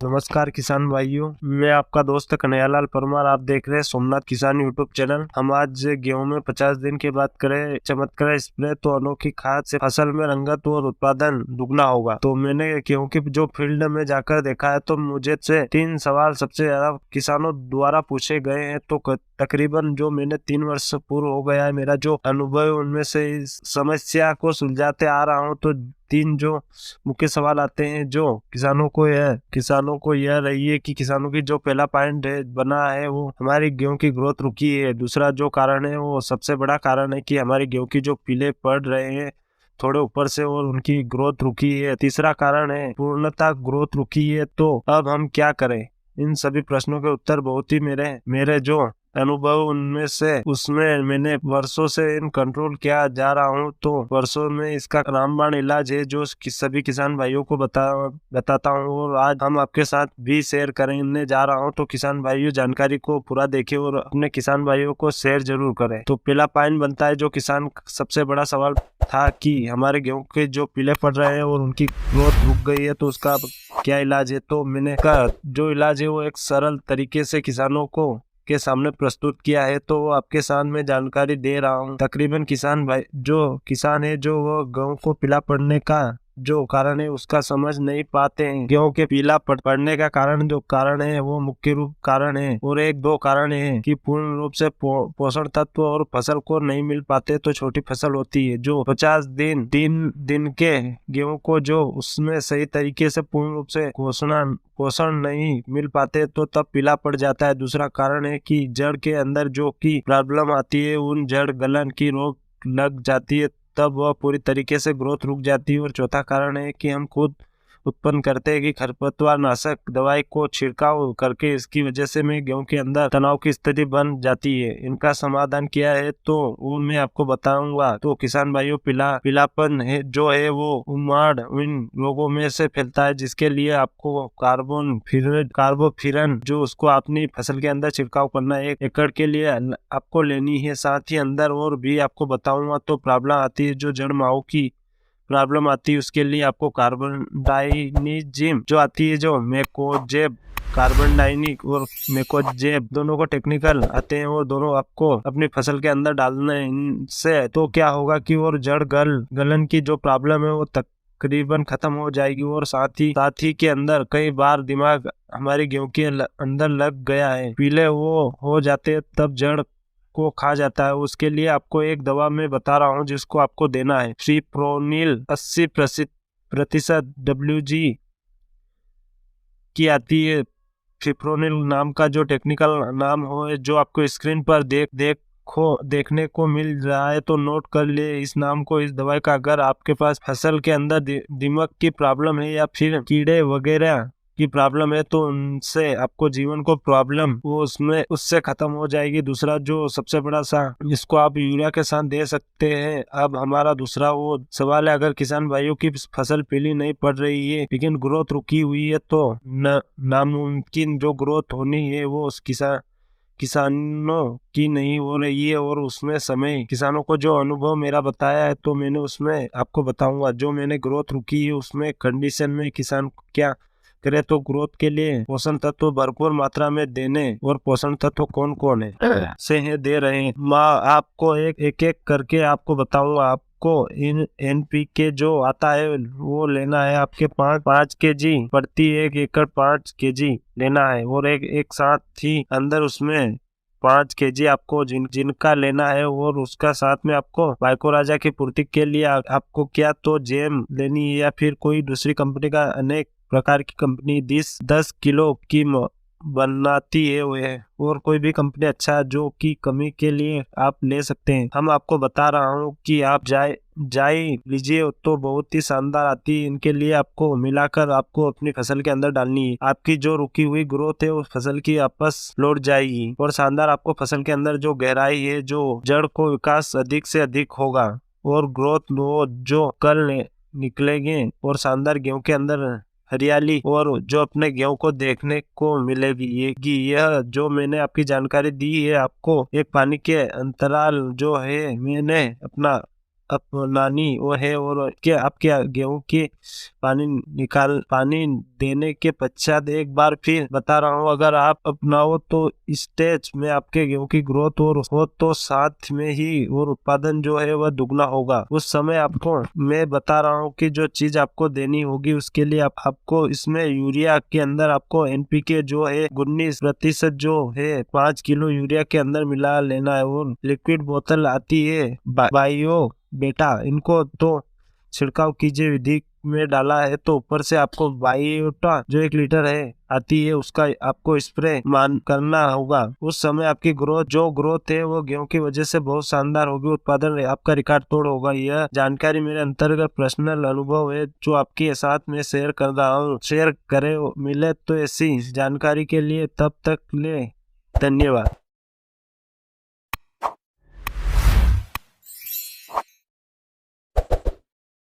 नमस्कार किसान भाइयों, मैं आपका दोस्त कन्हैयालाल परमार। आप देख रहे हैं सोमनाथ किसान यूट्यूब चैनल। हम आज गेहूं में 50 दिन की बात करें। चमत्कार स्प्रे तो अनोखी खाद से फसल में रंगत और उत्पादन दुगना होगा। तो मैंने गेहूं की जो फील्ड में जाकर देखा है तो मुझे से 3 सवाल सबसे ज्यादा किसानों द्वारा पूछे गए हैं। तो तकरीबन जो मैंने 3 वर्ष पूर्व हो गया है मेरा जो अनुभव है, उनमें से इस समस्या को सुलझाते आ रहा हूँ। तो 3 जो मुख्य सवाल आते हैं जो किसानों को यह रही है कि किसानों की जो पहला पॉइंट है बना है वो हमारी गेहूं की ग्रोथ रुकी है। दूसरा जो कारण है वो सबसे बड़ा कारण है कि हमारी गेहूं की जो पीले पड़ रहे हैं थोड़े ऊपर से और उनकी ग्रोथ रुकी है। तीसरा कारण है पूर्णतः ग्रोथ रुकी है। तो अब हम क्या करें? इन सभी प्रश्नों के उत्तर बहुत ही मेरे जो अनुभव उनमें से उसमें मैंने वर्षों से इन कंट्रोल किया जा रहा हूँ। तो वर्षों में इसका रामबाण इलाज है जो सभी किसान भाइयों को बताता हूँ और आज हम आपके साथ भी शेयर करने जा रहा हूँ। तो किसान भाइयों जानकारी को पूरा देखें और अपने किसान भाइयों को शेयर जरूर करें। तो पहला पॉइंट बनता है जो किसान सबसे बड़ा सवाल था कि हमारे गेहूं के जो पीले पड़ रहे हैं और उनकी ग्रोथ रुक गई है, तो उसका क्या इलाज है। तो मैंने का जो इलाज है वो एक सरल तरीके से किसानों को के सामने प्रस्तुत किया है। तो वो आपके साथ में जानकारी दे रहा हूँ। तकरीबन किसान है जो वो गेहूं को पीला पड़ने का जो कारण है उसका समझ नहीं पाते हैं। गेहूं के पीला पड़ने का कारण है वो मुख्य रूप कारण है और एक दो कारण है कि पूर्ण रूप से पोषण तत्व और फसल को नहीं मिल पाते। तो छोटी फसल होती है जो 50 दिन के गेहूं को जो उसमें सही तरीके से पूर्ण रूप से पोषण नहीं मिल पाते तो तब पीला पड़ जाता है। दूसरा कारण है कि जड़ के अंदर जो की प्रॉब्लम आती है, उन जड़ गलन की रोग लग जाती है, तब वह पूरी तरीके से ग्रोथ रुक जाती है। और चौथा कारण है कि हम खुद उत्पन्न करते हैं कि खरपतवार नाशक दवाई को छिड़काव करके इसकी वजह से में गेहूं के अंदर तनाव की स्थिति बन जाती है। इनका समाधान किया है तो वो मैं आपको बताऊंगा। तो किसान भाइयों पीलापन है जो है वो उमाड़ इन रोगों में से फैलता है, जिसके लिए आपको कार्बोफिरन जो उसको अपनी फसल के अंदर छिड़काव करना है 1 एकड़ के लिए आपको लेनी है। साथ ही अंदर और भी आपको बताऊंगा। तो प्रॉब्लम आती है जो जड़ माहू की प्रॉब्लम आती है, उसके लिए आपको कार्बन डाइनिजिम जो आती है, जो मेकोजेब कार्बन डाइनिक और मेकोजेब दोनों को टेक्निकल आते हैं और दोनों आपको अपनी फसल के अंदर डालना है। इनसे तो क्या होगा कि और जड़ गलन की जो प्रॉब्लम है वो तकरीबन खत्म हो जाएगी। और साथ ही के अंदर कई बार दिमाग हमारे गेहूं के अंदर लग गया है, पीले वो हो जाते तब जड़ को खा जाता है। उसके लिए आपको एक दवा मैं बता रहा हूँ जिसको आपको देना है फिप्रोनिल 80% WG की आती है। फिप्रोनिल नाम का जो टेक्निकल नाम हो जो आपको स्क्रीन पर देखने को मिल रहा है तो नोट कर ले इस नाम को। इस दवाई का अगर आपके पास फसल के अंदर दीमक की प्रॉब्लम है या फिर कीड़े वगैरह की प्रॉब्लम है तो उनसे आपको जीवन को प्रॉब्लम वो उससे खत्म हो जाएगी। दूसरा जो सबसे बड़ा सा इसको आप यूरिया के साथ दे सकते हैं। अब हमारा दूसरा वो सवाल है, अगर किसान भाइयों की फसल पीली नहीं पड़ रही है लेकिन ग्रोथ रुकी हुई है तो नामुमकिन जो ग्रोथ होनी है वो उस किसानों की नहीं हो रही है। और उसमें समय किसानों को जो अनुभव मेरा बताया है तो मैंने उसमें आपको बताऊंगा। जो मैंने ग्रोथ रुकी है उसमें कंडीशन में किसान क्या करे। तो ग्रोथ के लिए पोषण तत्व भरपूर मात्रा में देने और पोषण तत्व कौन कौन है से है दे रहे हैं आपको एक करके आपको बताऊंगा। आपको इन NPK जो आता है वो लेना है आपके 5 kg प्रति 1 एकड़ 5 kg लेना है। और एक साथ ही अंदर उसमें 5 kg आपको जिनका लेना है और उसका साथ में आपको वाइकोराजा की पूर्ति के लिए आपको क्या तो जेम लेनी है या फिर कोई दूसरी कंपनी का अनेक प्रकार की कंपनी 10 किलो की बनाती है वो है। और कोई भी कंपनी अच्छा जो कि कमी के लिए आप ले सकते हैं। हम आपको बता रहा हूँ कि आप जाई लीजिए तो बहुत ही शानदार आती है। इनके लिए आपको मिलाकर आपको अपनी फसल के अंदर डालनी है। आपकी जो रुकी हुई ग्रोथ है उस फसल की वापस लौट जाएगी और शानदार आपको फसल के अंदर जो गहराई है, जो जड़ को विकास अधिक से अधिक होगा और ग्रोथ जो कल निकलेंगे और शानदार गेहूं के अंदर हरियाली और जो अपने गेहूं को देखने को मिलेगी। यह जो मैंने आपकी जानकारी दी है आपको एक पानी के अंतराल जो है मैंने अपना अपनानी वो है। और क्या आपके गेहूं के पानी देने के पश्चात एक बार फिर बता रहा हूँ, अगर आप अपनाओ तो स्टेज में आपके गेहूं की ग्रोथ और हो तो साथ में ही और उत्पादन जो है वह दुगना होगा। उस समय आपको मैं बता रहा हूँ कि जो चीज आपको देनी होगी उसके लिए आपको इसमें यूरिया के अंदर आपको एनपीके जो है 19% जो है 5 किलो यूरिया के अंदर मिला लेना है। और लिक्विड बोतल आती है बायो बेटा, इनको तो छिड़काव कीजिए। विधि में डाला है तो ऊपर से आपको बायोटा जो 1 लीटर है आती है उसका आपको स्प्रे मान करना होगा। उस समय आपकी ग्रोथ है वो गेहूं की वजह से बहुत शानदार होगी, उत्पादन आपका रिकॉर्ड तोड़ होगा। यह जानकारी मेरे अंतर्गत पर्सनल अनुभव है जो आपके साथ में शेयर कर रहा हूँ। शेयर करें, मिले तो ऐसी जानकारी के लिए। तब तक ले धन्यवाद।